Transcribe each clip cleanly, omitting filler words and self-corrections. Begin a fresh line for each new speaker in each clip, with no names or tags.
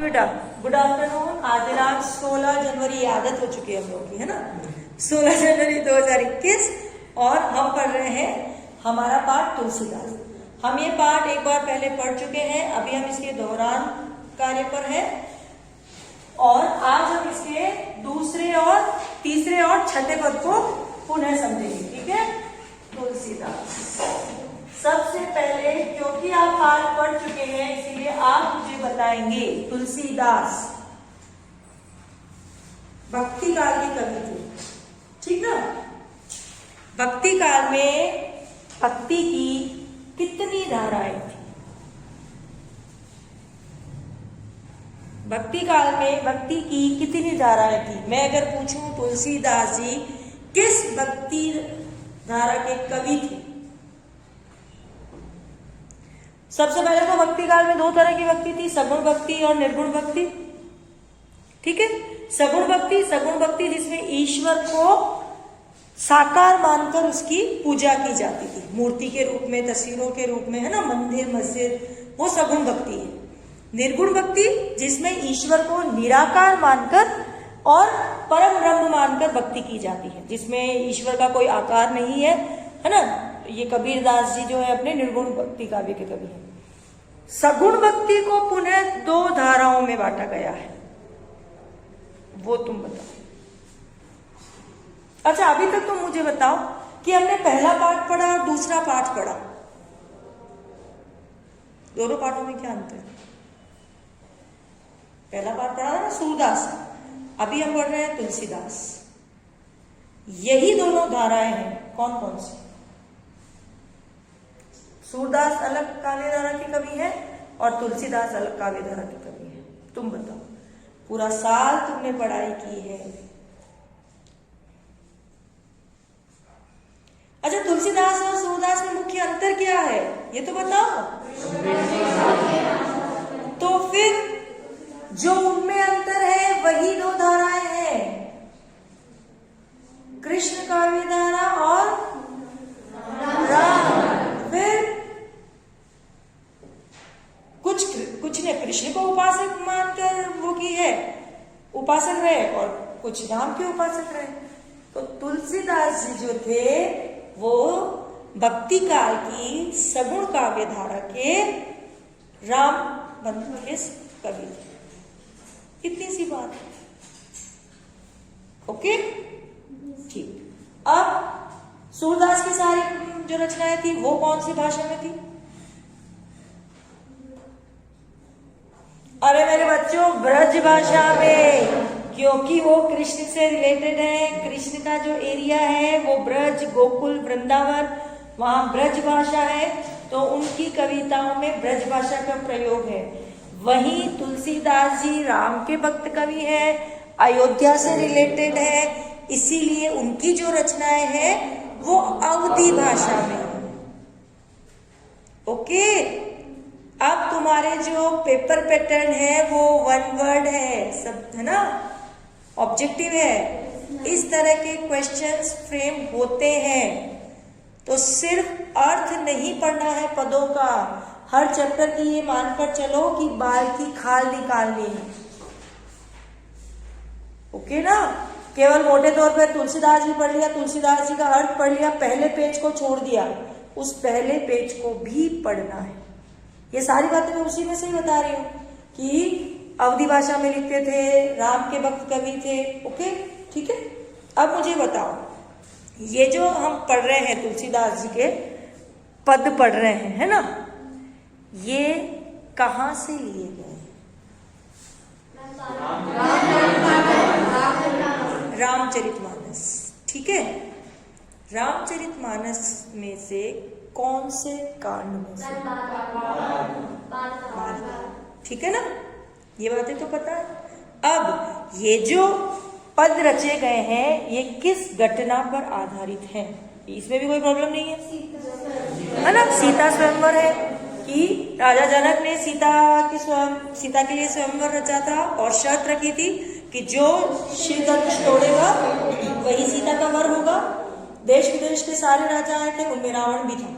बेटा good afternoon. आज दिनांक 16 जनवरी, आदत हो चुकी है हम लोग की, है ना। 16 जनवरी 2021 और हम पढ़ रहे हैं हमारा पाठ तुलसीदास। हम ये पाठ एक बार पहले पढ़ चुके हैं, अभी हम इसके दोहरान कार्य पर हैं और आज हम इसके दूसरे और तीसरे और छठे पद को पुनः समझेंगे। ठीक है, तुलसीदास। सबसे पहले, क्योंकि आप पाठ पढ़ चुके हैं इसीलिए आप मुझे बताएंगे तुलसीदास भक्ति काल के कवि थे, ठीक ना। भक्ति काल में भक्ति की कितनी धाराएं थी? भक्ति काल में भक्ति की कितनी धाराएं थी? मैं अगर पूछूं तुलसीदास जी किस भक्ति धारा के कवि थे? सबसे पहले तो भक्ति काल में दो तरह की भक्ति थी, सगुण भक्ति और निर्गुण भक्ति। ठीक है, सगुण भक्ति जिसमें ईश्वर को साकार मानकर उसकी पूजा की जाती थी, मूर्ति के रूप में, तस्वीरों के रूप में, है ना, मंदिर मस्जिद, वो सगुण भक्ति है। निर्गुण भक्ति जिसमें ईश्वर को निराकार मानकर और परम ब्रह्म मानकर भक्ति की जाती है, जिसमें ईश्वर का कोई आकार नहीं है ना। ये कबीरदास जी जो है अपने निर्गुण भक्ति काव्य के कवि हैं। सगुण भक्ति को पुनः दो धाराओं में बांटा गया है, वो तुम बताओ। अच्छा, अभी तक तुम मुझे बताओ कि हमने पहला पाठ पढ़ा और दूसरा पाठ पढ़ा, दोनों पाठों में क्या अंतर है? पहला पाठ पढ़ा था ना सूरदास, अभी हम पढ़ रहे हैं तुलसीदास। यही दोनों धाराएं हैं, कौन कौन सी? सूरदास अलग काव्य धारा के कवि है और तुलसीदास अलग काव्य धारा के कवि है। तुम बताओ, पूरा साल तुमने पढ़ाई की है। अच्छा, तुलसीदास और सूरदास में मुख्य अंतर क्या है ये तो बताओ। तो फिर जो उनमें अंतर है वही दो धाराएं हैं, कृष्ण काव्य धारा और राम। फिर कुछ ने कृष्ण को उपासक मानकर वो की है, उपासक रहे, और कुछ राम के उपासक रहे। तो तुलसीदास जी जो थे वो भक्ति काल की सगुण काव्य धारा के राम बंधु के कवि थे। इतनी सी बात है। ओके, ठीक। अब सूरदास की सारी जो रचनाएं थी वो कौन सी भाषा में थी? अरे मेरे बच्चों, ब्रज भाषा में, क्योंकि वो कृष्ण से रिलेटेड है। कृष्ण का जो एरिया है वो ब्रज, गोकुल, वृंदावन, वहां ब्रज भाषा है, तो उनकी कविताओं में ब्रज भाषा का प्रयोग है। वहीं तुलसीदास जी राम के भक्त कवि हैं, अयोध्या से रिलेटेड है, इसीलिए उनकी जो रचनाएं हैं वो अवधी भाषा में है। ओके, अब तुम्हारे जो पेपर पैटर्न है वो वन वर्ड है, सब है ना, ऑब्जेक्टिव है। इस तरह के क्वेश्चंस फ्रेम होते हैं, तो सिर्फ अर्थ नहीं पढ़ना है पदों का। हर चैप्टर की ये मानकर चलो कि बाल की खाल निकालनी है। ओके ना, केवल मोटे तौर पर तुलसीदास जी पढ़ लिया, तुलसीदास जी का अर्थ पढ़ लिया, पहले पेज को छोड़ दिया, उस पहले पेज को भी पढ़ना है। ये सारी बातें मैं उसी में से ही बता रही हूँ कि अवधी भाषा में लिखते थे, राम के भक्त कवि थे। ओके, ठीक है। अब मुझे बताओ, ये जो हम पढ़ रहे हैं तुलसीदास जी के पद पढ़ रहे हैं, है ना, ये कहाँ से लिए गए? रामचरितमानस। ठीक है, रामचरितमानस में से कौन से कांड में से? ठीक है ना, ये बातें तो पता है। अब ये जो पद रचे गए हैं ये किस घटना पर आधारित हैं? इसमें भी कोई प्रॉब्लम नहीं है ना। सीता स्वयंवर है कि राजा जनक ने सीता के लिए स्वयंवर रचा था और शर्त रखी थी कि जो शिव धनुष तोड़ेगा वही सीता का वर होगा। देश विदेश के सारे राजा आए थे, उनमें रावण भी था।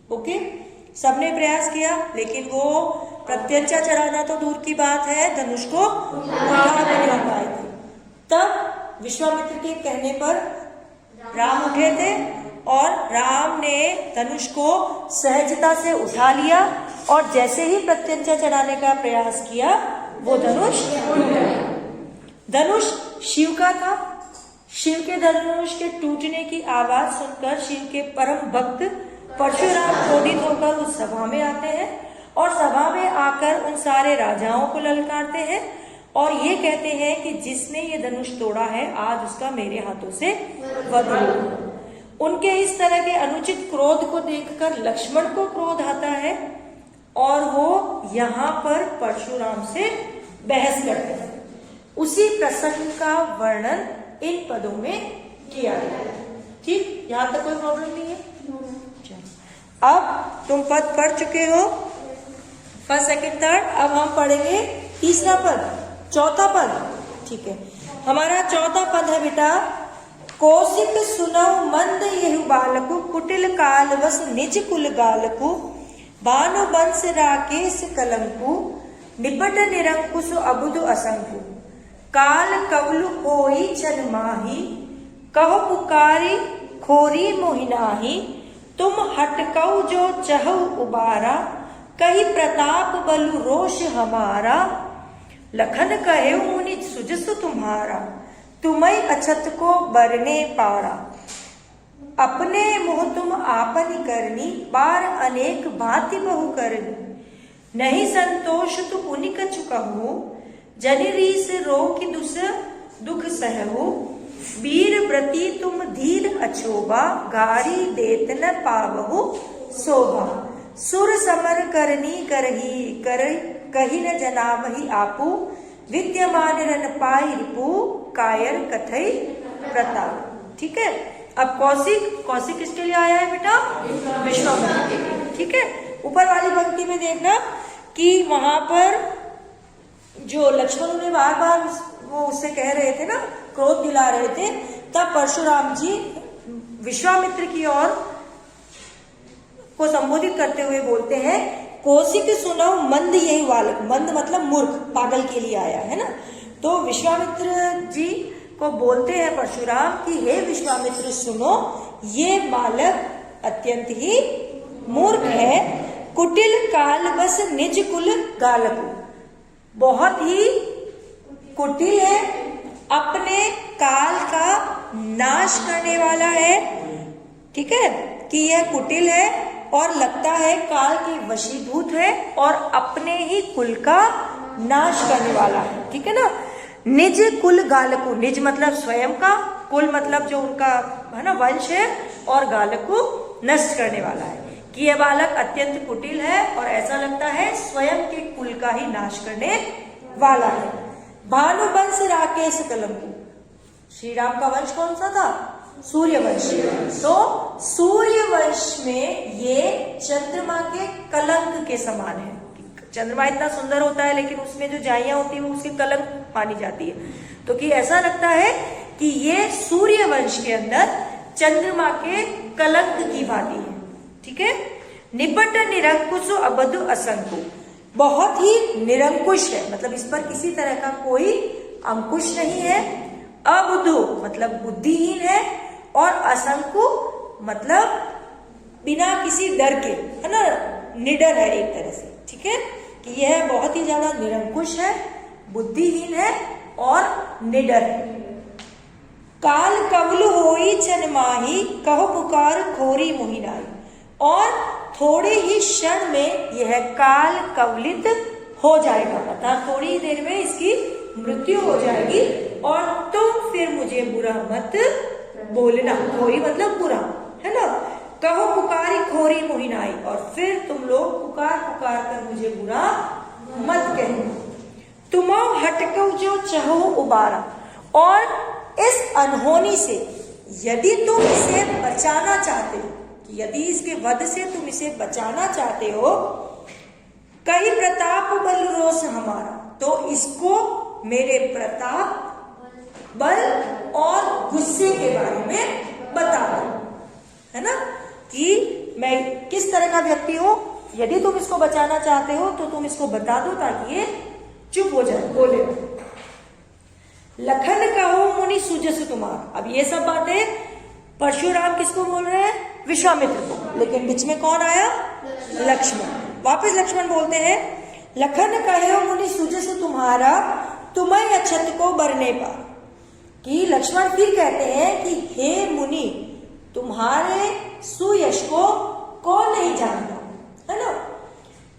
ओके, सबने प्रयास किया लेकिन वो प्रत्यंचा चढ़ाना तो दूर की बात है, धनुष को उठा भी नहीं पाए थे। तब विश्वामित्र के कहने पर राम उठे थे और राम ने धनुष को सहजता से उठा लिया और जैसे ही प्रत्यंचा चढ़ाने का प्रयास किया वो धनुष धनुष शिव का था। शिव के धनुष के टूटने की आवाज सुनकर शिव के परम भक्त परशुराम क्रोधित होकर उस सभा में आते हैं और सभा में आकर उन सारे राजाओं को ललकारते हैं और ये कहते हैं कि जिसने ये धनुष तोड़ा है आज उसका मेरे हाथों से वध हो। उनके इस तरह के अनुचित क्रोध को देखकर लक्ष्मण को क्रोध आता है और वो यहाँ पर परशुराम से बहस करते हैं। उसी प्रसंग का वर्णन इन पदों में किया गया है। ठीक, यहाँ तक कोई प्रॉब्लम नहीं है। अब तुम पद पढ़ चुके हो, फर्स्ट सेकंड थर्ड। अब हम पढ़ेंगे तीसरा पद, चौथा पद। ठीक है, हमारा चौथा पद है बेटा, कौशिक सुनौ मंद यहु बालकु, कुटिल काल वस निज कुल गालकु, भानु बंस राकेश कलंकु, निपट निरंकुश अबुधु असंकु, काल कवलु होई छन माही, कहो पुकारी खोरी मोहिनाही, तुम हटकऊ जो चहु उबारा, कही प्रताप बलु रोष हमारा, लखन कहे मुनि सुजसु तुम्हारा, तुम्हें अछत को बरने पारा, अपने मुह तुम आपनी करनी, बार अनेक भांति बहु करनी, नहीं संतोष तु पुनि कछु कहु, जनि रीस रो की दुख सहु, वीर व्रती तुम धीर अछोबा, गाड़ी देत न पावहु शोभा, सुर समर करनी करही कर कही न जनावही आपू, विद्यमान रन पाई रिपु, कायर कथई प्रताप। ठीक है, अब कौशिक किसके लिए आया है बेटा? विश्वामित्र के लिए। ठीक है, ऊपर वाली पंक्ति में देखना कि वहां पर जो लक्ष्मण ने बार बार वो उससे कह रहे थे ना, क्रोध दिला रहे थे, तब परशुराम जी विश्वामित्र की ओर को संबोधित करते हुए बोलते हैं, कौशिक सुनो मंद यही बालक। मंद मतलब मूर्ख, पागल के लिए आया है ना। तो विश्वामित्र जी को बोलते हैं परशुराम कि हे विश्वामित्र सुनो, ये बालक अत्यंत ही मूर्ख है, कुटिल काल बस निज कुल गालकु, बहुत ही कुटिल है, अपने काल का नाश करने वाला है। ठीक है, कि यह कुटिल है और लगता है काल के वशीभूत है और अपने ही कुल का नाश करने वाला है। ठीक है ना। निज कुल गालकु, निज मतलब स्वयं का, कुल मतलब जो उनका है ना वंश है, और गालकु नष्ट करने वाला है। कि यह बालक अत्यंत कुटिल है और ऐसा लगता है स्वयं के कुल का ही नाश करने वाला है। भानुवंश राकेश कलंकु, श्री राम का वंश कौन सा था? सूर्यवंश। तो सूर्यवंश में ये चंद्रमा के कलंक के समान है। चंद्रमा इतना सुंदर होता है लेकिन उसमें जो जाइयां होती है वो उसके कलंक मानी जाती है। तो कि ऐसा लगता है कि ये सूर्यवंश के अंदर चंद्रमा के कलंक की भांति है। ठीक है। निपट निरंकुश अबधु असंकु, बहुत ही निरंकुश है, मतलब इस पर किसी तरह का कोई अंकुश नहीं है। अबुधु मतलब बुद्धिहीन है, और असंकु मतलब बिना किसी डर के, है ना, निडर है एक तरह से। ठीक है, कि यह बहुत ही ज्यादा निरंकुश है, बुद्धिहीन है और निडर है। काल कवल होई छन माही, कहो पुकार खोरी मोहिनाई, और थोड़े ही क्षण में यह काल कवलित हो जाएगा, अर्थात थोड़ी ही देर में इसकी मृत्यु हो जाएगी, और तुम फिर मुझे बुरा मत बोलना। खोरी मतलब बुरा, है ना। कहो पुकारी खोरी मोहिनाई, और फिर तुम लोग पुकार पुकार कर मुझे बुरा मत कहना। तुम हटको जो चाहो उबारा, और इस अनहोनी से यदि तुम इसे बचाना चाहते हो, यदि इसके वध से तुम इसे बचाना चाहते हो, कहीं प्रताप बल रोष हमारा, तो इसको मेरे प्रताप बल और गुस्से के बारे में बता दो, है ना, कि मैं किस तरह का व्यक्ति हूं। यदि तुम इसको बचाना चाहते हो तो तुम इसको बता दो ताकि ये चुप हो जाए, बोले। लखन कहो मुनि सुजस तुम्हार। अब ये सब बातें परशुराम किसको बोल रहे हैं? विश्वामित्र को। लेकिन बीच में कौन आया? लक्ष्मण। वापस लक्ष्मण बोलते हैं, लखन कहो मुनि सुजस तुम्हारा, तुम्हें अछत को बरने पार। कि लक्ष्मण फिर कहते हैं कि हे मुनि, तुम्हारे सुयश को कौन नहीं जानता, है ना।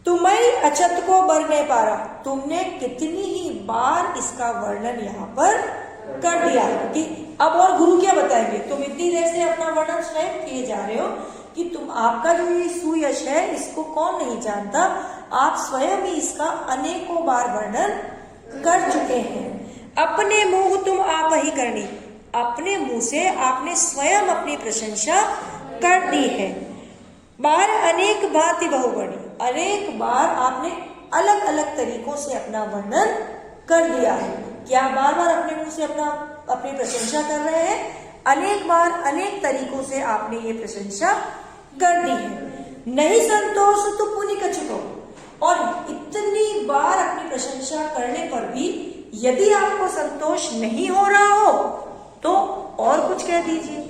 तुम्हें अछत को बरने पारा, तुमने कितनी ही बार इसका वर्णन यहाँ पर कर दिया है कि अब और गुरु क्या बताएंगे। तुम इतनी देर से अपना वर्णन स्वयं किए जा रहे हो कि तुम आपका जो ये सुयश है इसको कौन नहीं जानता। आप स्वयं ही इसका अनेकों बार वर्णन कर चुके हैं। अपने मुंह तुम आप ही करनी, अपने मुंह से आपने स्वयं अपनी प्रशंसा कर दी है। बार अनेक भांति बहुवर्णी, अनेक बार आपने अलग अलग तरीकों से अपना वर्णन कर दिया है। क्या बार बार अपने मुंह से अपनी प्रशंसा कर रहे हैं? अनेक बार अनेक तरीकों से आपने ये प्रशंसा कर दी है। नहीं संतोष तो पुनि कछुको, और इतनी बार अपनी प्रशंसा करने पर भी यदि आपको संतोष नहीं हो रहा हो तो और कुछ कह दीजिए,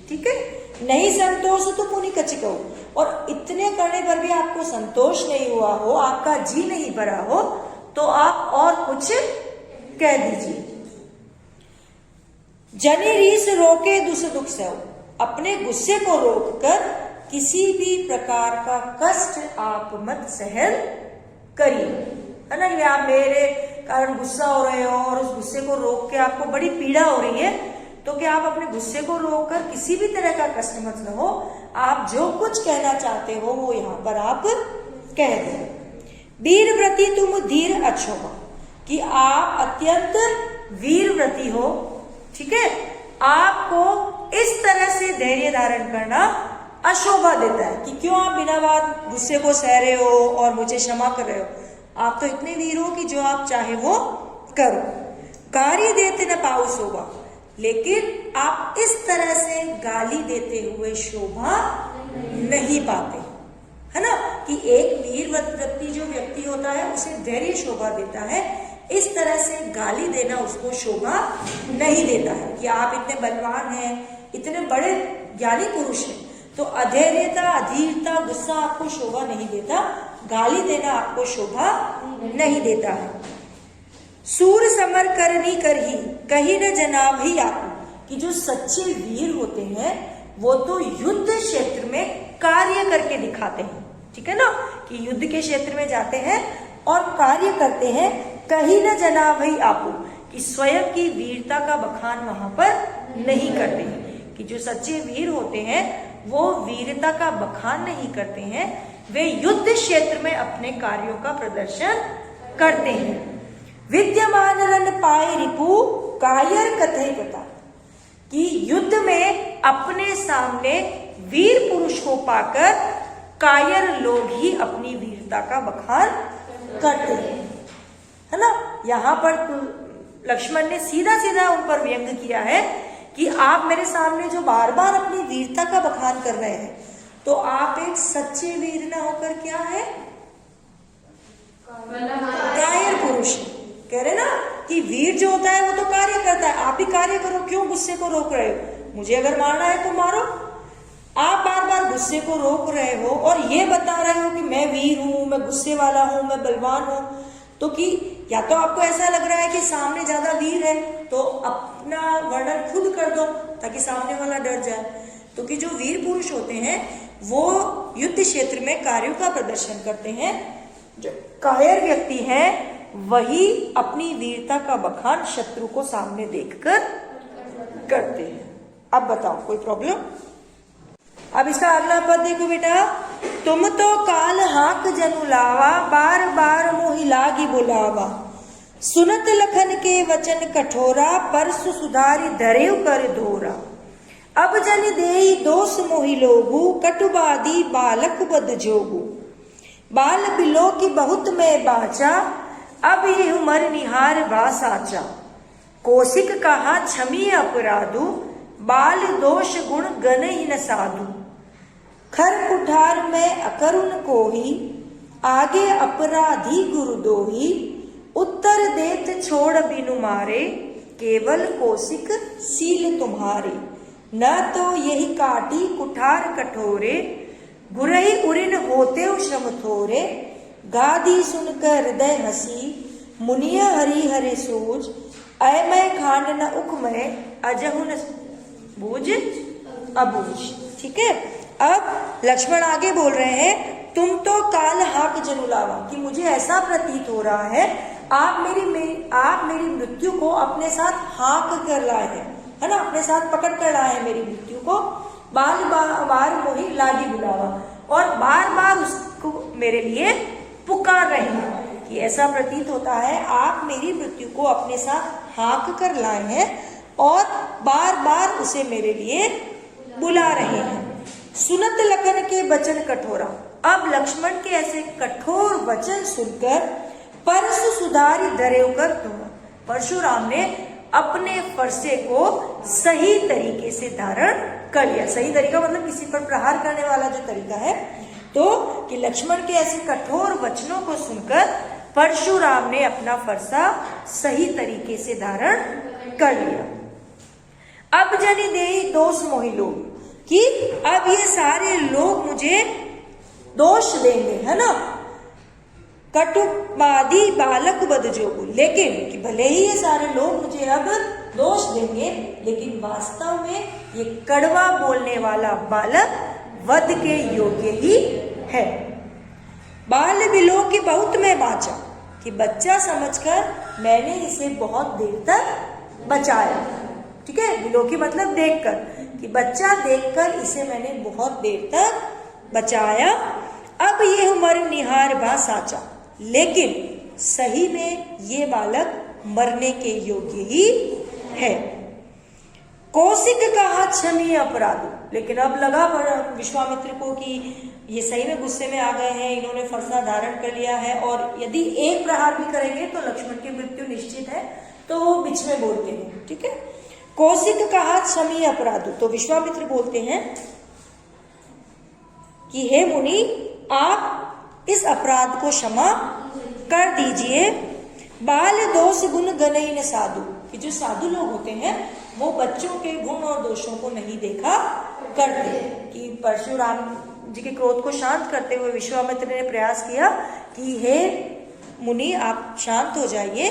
ठीक है। नहीं संतोष तो पुनि कछुको, और इतने करने पर भी आपको संतोष नहीं हुआ हो, आपका जी नहीं भरा हो, तो आप और कुछ कह दीजिए। जनि रीस रोके दुस दुख सहो, अपने गुस्से को रोककर किसी भी प्रकार का कष्ट आप मत सहन करिए, है ना। कि आप मेरे कारण गुस्सा हो रहे हो और उस गुस्से को रोक के आपको बड़ी पीड़ा हो रही है, तो क्या आप अपने गुस्से को रोककर किसी भी तरह का कष्ट मत लो। आप जो कुछ कहना चाहते हो वो यहाँ पर आप कह दें। वीर व्रती तुम धीर अक्षोभा, कि आप अत्यंत वीर व्रती हो, ठीक है। आपको इस तरह से धैर्य धारण करना अशोभा देता है कि क्यों आप बिना बात गुस्से को सह रहे हो और मुझे क्षमा कर रहे हो। आप तो इतने वीर हो कि जो आप चाहे वो करो। कार्य देते न पाओ शोभा, लेकिन आप इस तरह से गाली देते हुए शोभा नहीं पाते, है ना। कि एक वीर व्यक्ति जो व्यक्ति होता है उसे धैर्य शोभा देता है, इस तरह से गाली देना उसको शोभा नहीं देता है। कि आप इतने बलवान हैं, इतने बड़े ज्ञानी पुरुष हैं, तो अधैर्यता, अधीरता, गुस्सा आपको शोभा नहीं देता, गाली देना आपको शोभा नहीं देता है। सूर समर करनी करही, कहीं न जनाब ही आप, कि जो सच्चे वीर होते हैं वो तो युद्ध क्षेत्र में कार्य करके दिखाते हैं, ठीक है ना। कि युद्ध के क्षेत्र में जाते हैं और कार्य करते हैं। कहीं न जनाब ही आपू, कि स्वयं की वीरता का बखान वहां पर नहीं करते हैं। कि जो सच्चे वीर होते हैं वो वीरता का बखान नहीं करते हैं, वे युद्ध क्षेत्र में अपने कार्यों का प्रदर्शन करते हैं। विद्यमान रन पाए रिपु, कायर कथई पता, कि युद्ध में अपने सामने वीर पुरुष को पाकर कायर लोग ही अपनी वीरता का बखान करते हैं, है ना। यहाँ पर लक्ष्मण ने सीधा सीधा उन पर व्यंग किया है कि आप मेरे सामने जो बार बार अपनी वीरता का बखान कर रहे हैं, तो आप एक सच्चे वीर न होकर क्या है? कायर पुरुष। कह रहे ना कि वीर जो होता है वो तो कार्य करता है, आप भी कार्य करो, क्यों गुस्से को रोक रहे हो? मुझे अगर मारना है तो मारो। आप बार बार गुस्से को रोक रहे हो और ये बता रहे हो कि मैं वीर हूं, मैं गुस्से वाला हूं, मैं बलवान हूं, तो कि या तो आपको ऐसा लग रहा है कि सामने ज्यादा वीर है तो अपना वर्णन खुद कर दो ताकि सामने वाला डर जाए। तो कि जो वीर पुरुष होते हैं वो युद्ध क्षेत्र में कार्यों का प्रदर्शन करते हैं, जो कायर व्यक्ति है वही अपनी वीरता का बखान शत्रु को सामने देखकर करते हैं। अब बताओ कोई प्रॉब्लम? अब इसका अगला पद देखो बेटा, तुम तो काल हाक जनु लावा, बार बार मोहि लागी बुलावा, सुनत लखन के वचन कठोरा, परसु सुधारी धरेउ कर धोरा, अब जन देई दोष मोहि लोगु, कटुबादी बालक बद जोगु, बाल बिलो की बहुत में बाचा, अब ये उमर निहार बा साचा, कौशिक कहा क्षमी अपराधु, बाल दोष गुण गण ही न साधु, खर कुठार में अकरुण को ही, आगे अपराधी गुरु दोही, उत्तर देत छोड़ बिनु मारे, केवल कौशिक सील तुम्हारे। न तो यही काटी कुठार कठोरे, गुरही उरिन होते श्रम थोरे, गादी सुनकर हृदय हसी, मुनिया हरि हरे सूझ, अयमय खांड न उकमय, अजहु न बूझ अबूझ। ठीक है, अब लक्ष्मण आगे बोल रहे हैं, तुम तो काल हाक जनुलावा, कि मुझे ऐसा प्रतीत हो रहा है आप मेरी मृत्यु को अपने साथ हाक कर लाए हैं, है ना, अपने साथ पकड़ कर लाए हैं मेरी मृत्यु को। बार बार मोही लागी बुलावा, और बार बार उसको मेरे लिए पुकार रहे हैं, कि ऐसा प्रतीत होता है आप मेरी मृत्यु को अपने साथ हाक कर लाए हैं और बार बार उसे मेरे लिए बुला रहे हैं। सुनत लखन के वचन कठोरा, अब लक्ष्मण के ऐसे कठोर वचन सुनकर परसु सुधारी दरेव कर धोरा, परशुराम ने अपने फरसे को सही तरीके से धारण कर लिया। सही तरीका मतलब किसी पर प्रहार करने वाला जो तरीका है, तो कि लक्ष्मण के ऐसे कठोर वचनों को सुनकर परशुराम ने अपना फरसा सही तरीके से धारण कर लिया। अब जनि देहि दोष मोहि लोग, कि अब ये सारे लोग मुझे दोष देंगे, है ना, कटुबादी बालक बद जोगु, लेकिन कि भले ही ये सारे लोग मुझे अब दोष देंगे, लेकिन वास्तव में ये कड़वा बोलने वाला बालक वध के योग्य ही है। बाल बिलो की बहुत मैं बाचा, कि बच्चा समझकर मैंने इसे बहुत देर तक बचाया। ठीक है, बिलो की मतलब देखकर, कि बच्चा देखकर इसे मैंने बहुत देर तक बचाया। अब ये उम्र निहार बा साचा, लेकिन सही में ये बालक मरने के योग्य ही है। कौशिक कहा क्षमीय अपराध, लेकिन अब लगा विश्वामित्र को कि ये सही में गुस्से में आ गए हैं, इन्होंने फरसा धारण कर लिया है और यदि एक प्रहार भी करेंगे तो लक्ष्मण की मृत्यु निश्चित है, तो वो बीच में बोलते हैं। ठीक है, कौशिक कहा क्षमीय अपराध, तो विश्वामित्र बोलते हैं कि हे मुनि, आप इस अपराध को क्षमा कर दीजिए। बाल दोष गुण गणई न साधु, कि जो साधु लोग होते हैं वो बच्चों के गुण और दोषों को नहीं देखा करते। कि परशुराम जी के क्रोध को शांत करते हुए विश्वामित्र ने प्रयास किया कि हे मुनि, आप शांत हो जाइए।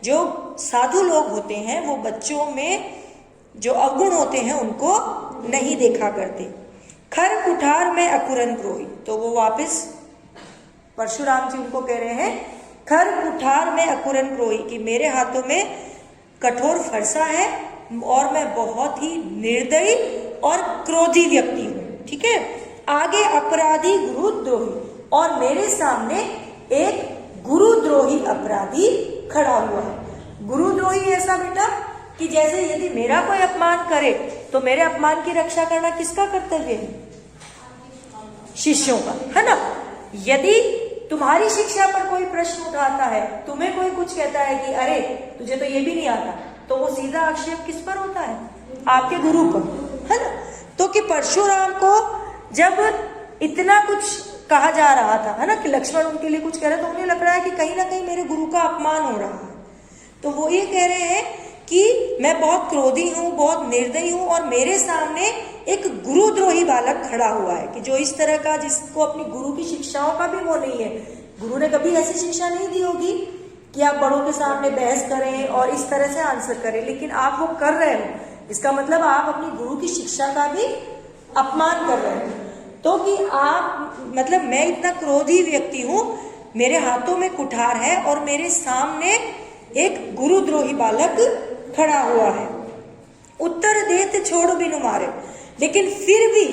जो साधु लोग होते हैं वो बच्चों में जो अवगुण होते हैं उनको नहीं देखा करते। खर कुठार में अकुरन क्रोही, तो वो वापस परशुराम जी उनको कह रहे हैं, खर कुठार में अकुरन क्रोही, कि मेरे हाथों में कठोर फरसा है और मैं बहुत ही निर्दयी और क्रोधी व्यक्ति हूँ। ठीक है, आगे अपराधी गुरुद्रोही, और मेरे सामने एक गुरुद्रोही अपराधी खड़ा हुआ है। गुरुद्रोही ऐसा बेटा कि जैसे यदि मेरा कोई अपमान करे तो मेरे अपमान की रक्षा करना किसका कर्तव्य है? शिष्यों का, है ना। यदि तुम्हारी शिक्षा पर कोई प्रश्न उठाता है, तुम्हें कोई कुछ कहता है कि अरे तुझे तो ये भी नहीं आता, तो वो सीधा आक्षेप किस पर होता है? आपके गुरु पर, है ना। तो कि परशुराम को जब इतना कुछ कहा जा रहा था, है ना, कि लक्ष्मण उनके लिए कुछ कह रहे, तो उन्हें लग रहा है कि कहीं ना कहीं मेरे गुरु का अपमान हो रहा है। तो वो ये कह रहे हैं कि मैं बहुत क्रोधी हूँ, बहुत निर्दयी हूँ, और मेरे सामने एक गुरुद्रोही बालक खड़ा हुआ है, कि जो इस तरह का, जिसको अपनी गुरु की शिक्षाओं का भी वो नहीं है। गुरु ने कभी ऐसी शिक्षा नहीं दी होगी कि आप बड़ों के सामने बहस करें और इस तरह से आंसर करें, लेकिन आप वो कर रहे हो। इसका मतलब आप अपनी गुरु की शिक्षा का भी अपमान कर रहे हो। तो कि आप मतलब मैं इतना क्रोधी व्यक्ति हूँ, मेरे हाथों में कुठार है और मेरे सामने एक गुरुद्रोही बालक खड़ा हुआ है। उत्तर देत छोड़ बिनु मारे, लेकिन फिर भी,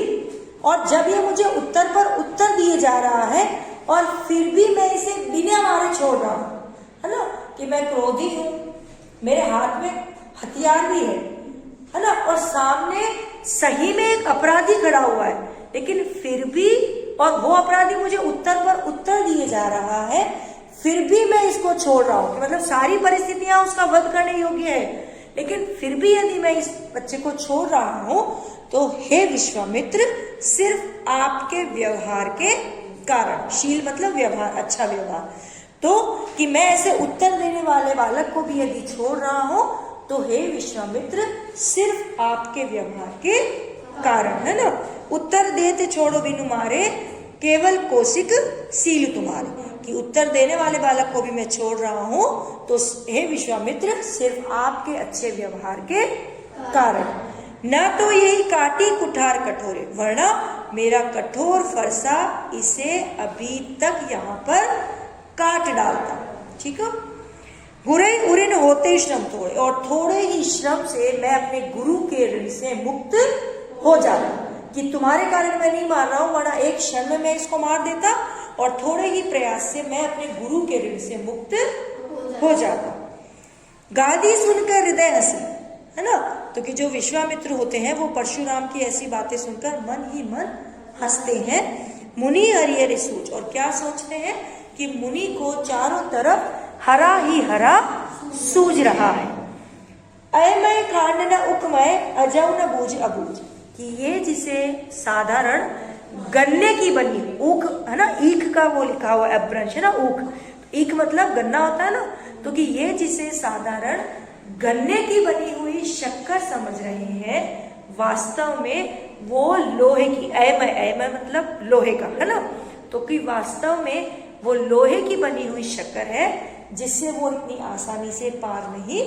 और जब ये मुझे उत्तर पर उत्तर दिए जा रहा है और फिर भी मैं इसे बिना मारे छोड़ रहा हूं, है ना, कि मैं क्रोधी हूं, मेरे हाथ में हथियार भी है ना, और सामने सही में एक अपराधी खड़ा हुआ है, लेकिन फिर भी, और वो अपराधी मुझे उत्तर पर उत्तर दिए जा रहा है, फिर भी मैं इसको छोड़ रहा हूं। कि मतलब सारी परिस्थितियां उसका वध करने योग्य है, लेकिन फिर भी यदि मैं इस बच्चे को छोड़ रहा हूं तो हे विश्वामित्र, सिर्फ आपके व्यवहार के कारण, शील मतलब व्यवहार, अच्छा व्यवहार, तो कि मैं ऐसे उत्तर देने वाले बालक को भी यदि छोड़ रहा हूं तो हे विश्वामित्र, सिर्फ आपके व्यवहार के कारण, है ना। उत्तर देते छोड़ो बिनु मारे, केवल कौशिक सील तुम्हारे, कि उत्तर देने वाले बालक को भी मैं छोड़ रहा हूं तो हे विश्वामित्र, सिर्फ आपके अच्छे व्यवहार के कारण। न तो यही काटी कुठार कठोरे, वरना मेरा कठोर फरसा इसे अभी तक यहाँ पर काट डालता। ठीक है। बुरे उऋण होते ही श्रम थोड़े, और थोड़े ही श्रम से मैं अपने गुरु के ऋण से मुक्त हो जाता, कि तुम्हारे कारण मैं नहीं मार रहा हूं, वरना एक क्षण में मैं इसको मार देता, और थोड़े ही प्रयास से मैं अपने गुरु के ऋण से मुक्त हो जाता। गादी सुनकर हृदय हंसी, है ना। तो कि जो विश्वामित्र होते हैं वो परशुराम की ऐसी बातें सुनकर मन ही मन हंसते हैं। मुनि हरिहर सूझ, और क्या सोचते हैं कि मुनि को चारों तरफ हरा ही हरा सूझ रहा है। अयमय खांड न उकमय, अजव न बूझ अबूझ, कि ये जिसे साधारण गन्ने की बनी ऊख, है ना, ईख का वो लिखा हुआ अपभ्रंश है ना, ऊख, ईख मतलब गन्ना होता है ना, तो कि ये जिसे साधारण गन्ने की बनी हुई शक्कर समझ रहे हैं, वास्तव में वो लोहे की, अयमय मतलब लोहे का, है ना, तो कि वास्तव में वो लोहे की बनी हुई शक्कर है, जिससे वो इतनी आसानी से पार नहीं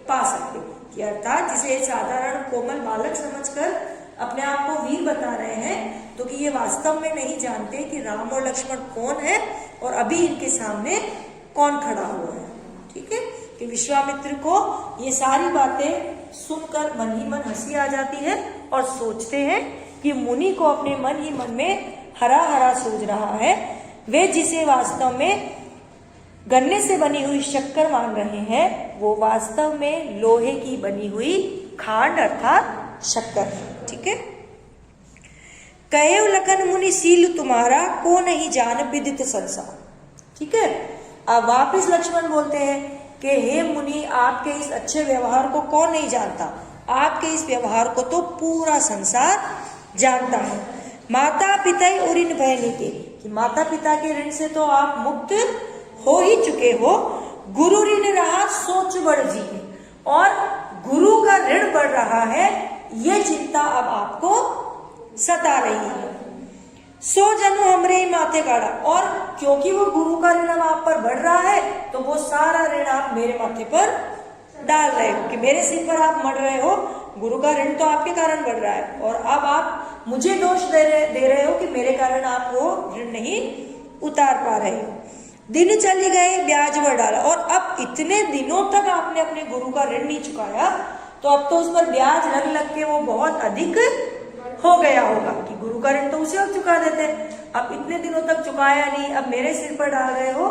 पा सकते। कि अर्थात जिसे साधारण कोमल बालक समझकर अपने आप को वीर बता रहे हैं, तो कि ये वास्तव में नहीं जानते कि राम और लक्ष्मण कौन है और अभी इनके सामने कौन खड़ा हुआ है। ठीक है। कि विश्वामित्र को ये सारी बातें सुनकर मन ही मन हंसी आ जाती है, और सोचते हैं कि मुनि को अपने मन ही मन में हरा हरा सूझ रहा है, वे जिसे वास्तव में गन्ने से बनी हुई शक्कर मान रहे हैं, वो वास्तव में लोहे की बनी हुई खांड अर्थात शक्कर है। ठीक है। कहे लखन मुनि सील तुम्हारा, को नहीं जान विदित संसार। ठीक है। अब वापिस लक्ष्मण बोलते हैं कि हे मुनि, आपके इस अच्छे व्यवहार को कौन नहीं जानता, आपके इस व्यवहार को तो पूरा संसार जानता है। माता पिता और ऋण भय नहीं तेरी, कि माता पिता के ऋण से तो आप मुक्त हो ही चुके हो। गुरु ऋण रहा सोच बढ़ जी, और गुरु का ऋण बढ़ रहा है, ये चिंता अब आपको सता रही है। सो जनु हमरे ही माथे काढ़ा, और क्योंकि वो गुरु का ऋण अब आप पर बढ़ रहा है, तो वो सारा ऋण आप मेरे माथे पर डाल रहे हो, कि मेरे सिर पर आप मर रहे हो। गुरु का ऋण तो आपके कारण बढ़ रहा है, और अब आप मुझे दोष दे रहे हो कि मेरे कारण आप वो ऋण नहीं उतार पा रहे हो। दिन चले गए ब्याज बढ़ डाला, और अब इतने दिनों तक आपने अपने गुरु का ऋण नहीं चुकाया, तो अब तो उस पर ब्याज लग लग के वो बहुत अधिक हो गया होगा, कि गुरु का ऋण तो उसी वक्त चुका देते, अब इतने दिनों तक चुकाया नहीं, अब मेरे सिर पर डाल रहे हो,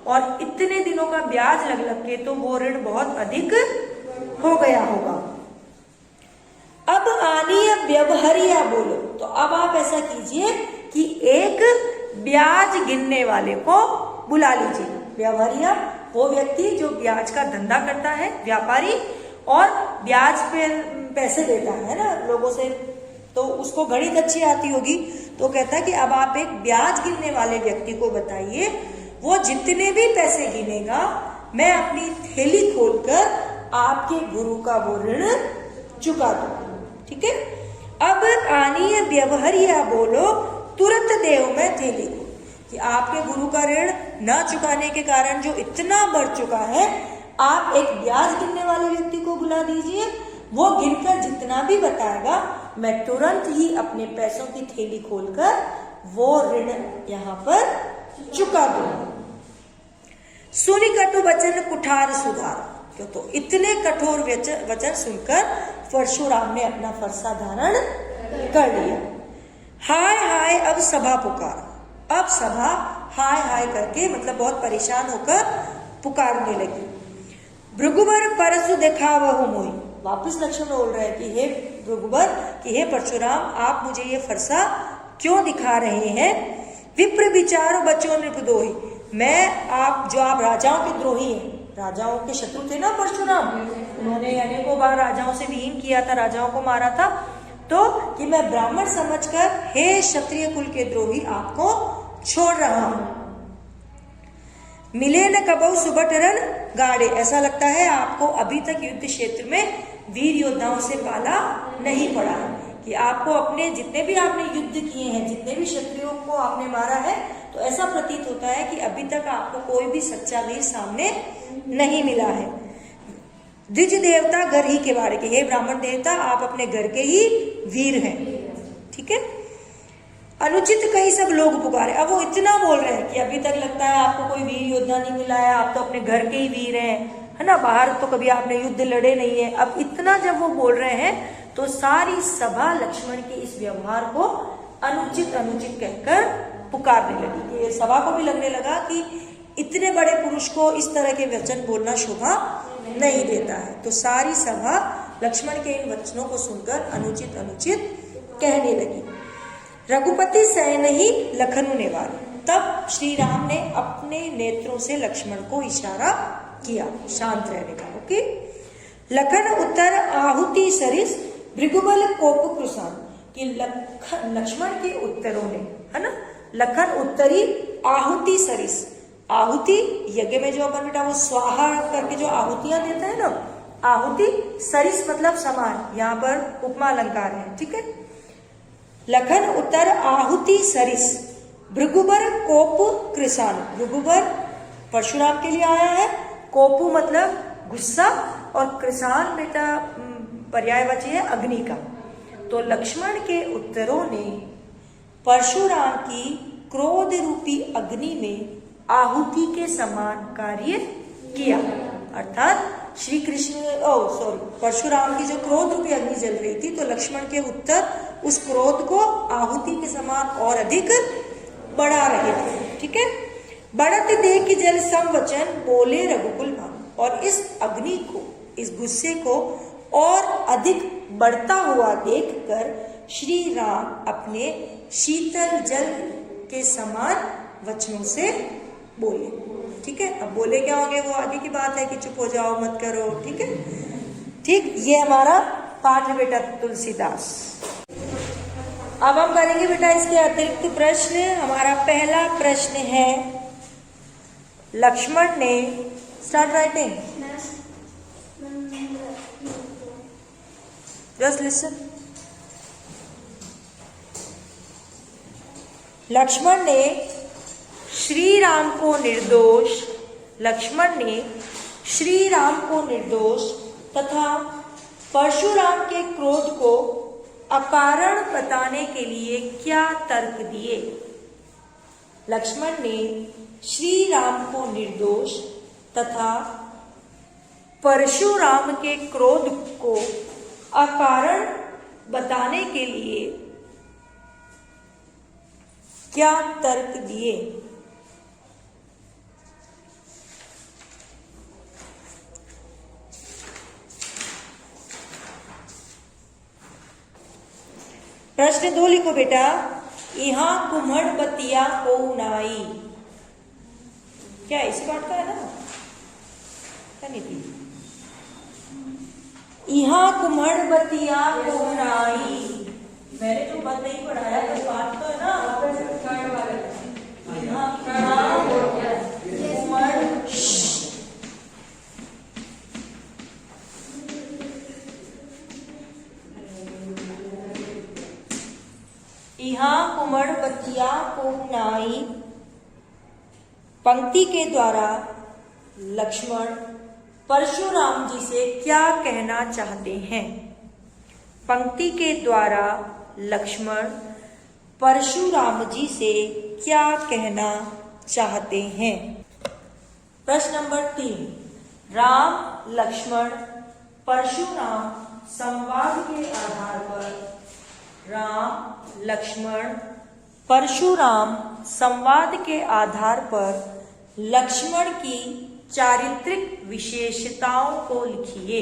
और इतने दिनों का ब्याज लग लग के तो वो ऋण बहुत अधिक हो गया होगा। अब आनी व्यवहारिया बोलो, तो अब आप ऐसा कीजिए कि एक ब्याज गिनने वाले को बुला लीजिए। व्यवहारिया वो व्यक्ति जो ब्याज का धंधा करता है, व्यापारी, और ब्याज पे पैसे देता है ना लोगों से, तो उसको गणित अच्छी आती होगी, तो कहता है कि अब आप एक ब्याज गिनने वाले व्यक्ति को बताइए, वो जितने भी पैसे गिनेगा मैं अपनी थैली खोलकर आपके गुरु का वो ऋण चुका दूं। ठीक है। अब आनी व्यवहारिया बोलो, तुरंत देव मैं थैली को, कि आपके गुरु का ऋण न चुकाने के कारण जो इतना बढ़ चुका है, आप एक ब्याज गिनने वाले व्यक्ति को बुला दीजिए, वो गिनकर जितना भी बताएगा मैं तुरंत ही अपने पैसों की थैली खोलकर वो ऋण यहाँ पर चुका दूंगा। सुनी कटु वचन कुठार सुधार, क्यों तो इतने कठोर वचन सुनकर परशुराम ने अपना फरसा धारण कर लिया। हाय हाय अब सभा पुकार, अब सभा हाय हाय करके मतलब बहुत परेशान होकर पुकारने लगी। भृगुबर परसु देखा वह मोहि, वापिस लक्ष्मण बोल रहे हैं कि हे भृगुबर, कि हे परशुराम, आप मुझे ये फरसा क्यों दिखा रहे हैं। विप्र विचारो बचो नृपद्रोही, मैं आप जो आप राजाओं के द्रोही हैं, राजाओं के शत्रु थे ना परशुराम, उन्होंने अनेकों बार राजाओं से विहीन किया था, राजाओं को मारा था। तो कि मैं ब्राह्मण समझकर हे क्षत्रिय कुल के द्रोही आपको छोड़ रहा हूं। मिले न कबहु सुबटरन गाड़े, ऐसा लगता है आपको अभी तक युद्ध क्षेत्र में वीर योद्धाओं से पाला नहीं पड़ा है, कि आपको अपने जितने भी आपने युद्ध किए हैं, जितने भी क्षत्रियों को आपने मारा है, तो ऐसा प्रतीत होता है कि अभी तक आपको कोई भी सच्चा वीर सामने नहीं मिला है। द्विज देवता घर ही के बारे के, हे ब्राह्मण देवता आप अपने घर के ही वीर हैं, ठीक है। अनुचित कई सब लोग पुकारे, अब वो इतना बोल रहे हैं कि अभी तक लगता है आपको कोई वीर योद्धा नहीं मिला है, आप तो अपने घर के ही वीर हैं, है ना, बाहर तो कभी आपने युद्ध लड़े नहीं है। अब इतना जब वो बोल रहे हैं तो सारी सभा लक्ष्मण के इस व्यवहार को अनुचित अनुचित कहकर पुकारने लगी। ये सभा को भी लगने लगा कि इतने बड़े पुरुष को इस तरह के वचन बोलना शोभा नहीं देता है। तो सारी सभा लक्ष्मण के इन वचनों को सुनकर अनुचित अनुचित कहने लगी। रघुपति सैन ही लखनु नेवार, तब श्री राम ने अपने नेत्रों से लक्ष्मण को इशारा किया शांत रहने का। ओके। लखन उत्तर आहुति सरिस भृगुबल कोप कृषाण, कि लक्ष्मण के उत्तरों ने, है ना, लखन उत्तरी आहुति सरिस, आहुति यज्ञ में जो अपन बेटा वो स्वाहा करके जो आहुतियां देते हैं ना, आहुति सरिस मतलब समान, यहाँ पर उपमा अलंकार है, ठीक है। लखन उत्तर आहुति सरिस भृगुबर कोप कृषाण, भृगुबर परशुराम के लिए आया है, कोपु मतलब गुस्सा, और कृषाण बेटा पर्यायवाची है अग्नि का। तो लक्ष्मण के उत्तरों ने परशुराम की क्रोध रूपी अग्नि में आहुति के समान कार्य किया, अर्थात श्री कृष्ण परशुराम की जो क्रोध रूपी अग्नि जल रही थी, तो लक्ष्मण के उत्तर उस क्रोध को आहुति के समान और अधिक बढ़ा रहे थे, ठीक है। बढ़त देख जल संवचन बोले रघुकुल भानु, और इस अग्नि को, इस गुस्से को और अधिक बढ़ता हुआ देखकर श्री राम अपने शीतल जल के समान वचनों से बोले, ठीक है। अब बोले क्या होंगे वो आगे की बात है कि चुप हो जाओ मत करो, ठीक है। ठीक, ये हमारा पाठ है बेटा तुलसीदास। अब हम करेंगे बेटा इसके अतिरिक्त प्रश्न। हमारा पहला प्रश्न है, लक्ष्मण ने, start writing, just listen. Laxman ने श्री राम को निर्दोष, लक्ष्मण ने श्री राम को निर्दोष तथा परशुराम के क्रोध को अकारण बताने के लिए क्या तर्क दिए। लक्ष्मण ने श्री राम को निर्दोष तथा परशुराम के क्रोध को अकारण बताने के लिए क्या तर्क दिए। प्रश्न 2 लिखो बेटा, यहाँ कुम्हड़ बतिया को नाई, क्या इसी पाठ का है ना, क्या नहीं थी, यहाँ कुम्हड़ बतिया को नाई, मैंने तो बात नहीं पढ़ाया तो पाठ तो है ना, यहाँ कुम्हड़ बतिया को नाई पंक्ति के द्वारा लक्ष्मण परशुराम जी से क्या कहना चाहते हैं। पंक्ति के द्वारा लक्ष्मण परशुराम जी से क्या कहना चाहते हैं। प्रश्न नंबर 3, राम लक्ष्मण परशुराम संवाद के आधार पर, राम लक्ष्मण परशुराम संवाद के आधार पर लक्ष्मण की चारित्रिक विशेषताओं को लिखिए।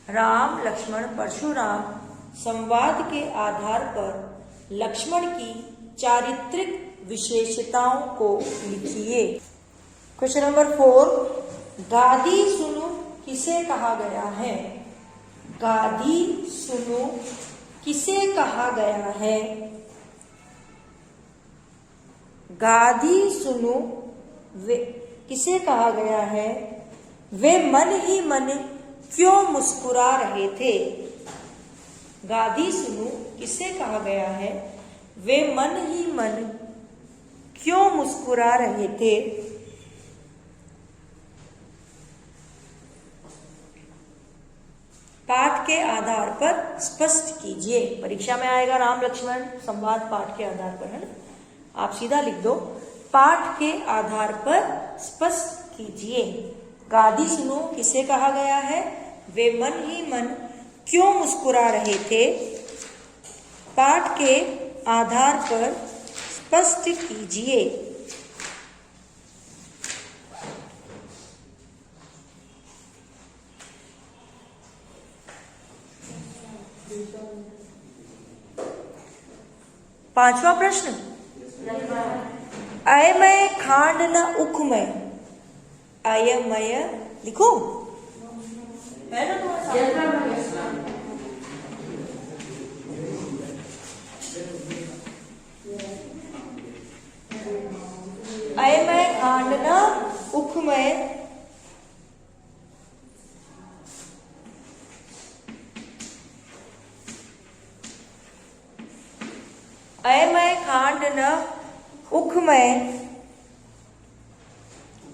राम लक्ष्मण परशुराम संवाद के आधार पर लक्ष्मण की चारित्रिक विशेषताओं को लिखिए। क्वेश्चन नंबर 4, गादी सुनो किसे कहा गया है? गादी सुनो किसे कहा गया है? गादी सुनो वे किसे कहा गया है? वे मन ही मन क्यों मुस्कुरा रहे थे? गादी सुनो किसे कहा गया है? वे मन ही मन क्यों मुस्कुरा रहे थे? पाठ के आधार पर स्पष्ट कीजिए। परीक्षा में आएगा राम लक्ष्मण संवाद पाठ के आधार पर, है ना? आप सीधा लिख दो, पाठ के आधार पर स्पष्ट कीजिए। गादी सुनो किसे कहा गया है? वे मन ही मन क्यों मुस्कुरा रहे थे? पाठ के आधार पर स्पष्ट कीजिए। पांचवा प्रश्न, अयमय खांड न उखमय। अयमय लिखो, है ना तुम्हारे साथ? अयमय खांड न उखमय। अयमय खांड न उखमय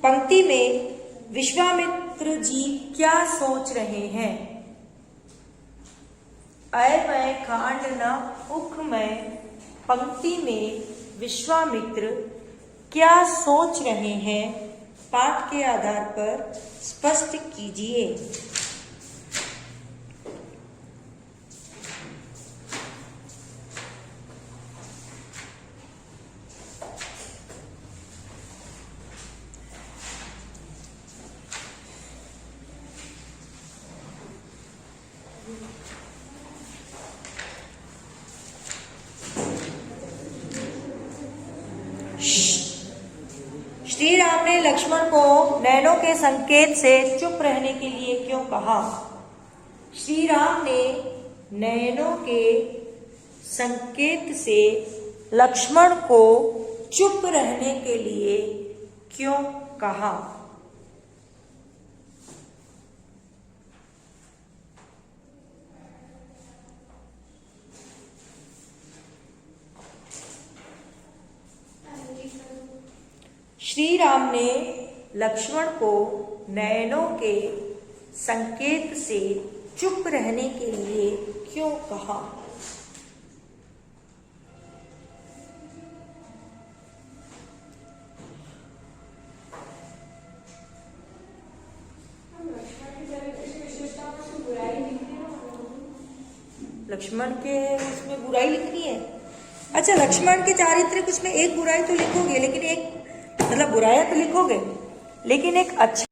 पंक्ति में विश्वामित्र जी क्या सोच रहे हैं? अयमय खांड न उखमय पंक्ति में विश्वामित्र क्या सोच रहे हैं? पाठ के आधार पर स्पष्ट कीजिए। श्री राम ने लक्ष्मण को नैनों के संकेत से चुप रहने के लिए क्यों कहा? श्री राम ने नैनों के संकेत से लक्ष्मण को चुप रहने के लिए क्यों कहा? श्री राम ने लक्ष्मण को नयनों के संकेत से चुप रहने के लिए क्यों कहा? लक्ष्मण के उसमें बुराई लिखनी है। अच्छा, लक्ष्मण के चारित्रिक उसमें एक बुराई तो लिखोगे, लेकिन एक मतलब बुराइयां तो लिखोगे, लेकिन एक अच्छा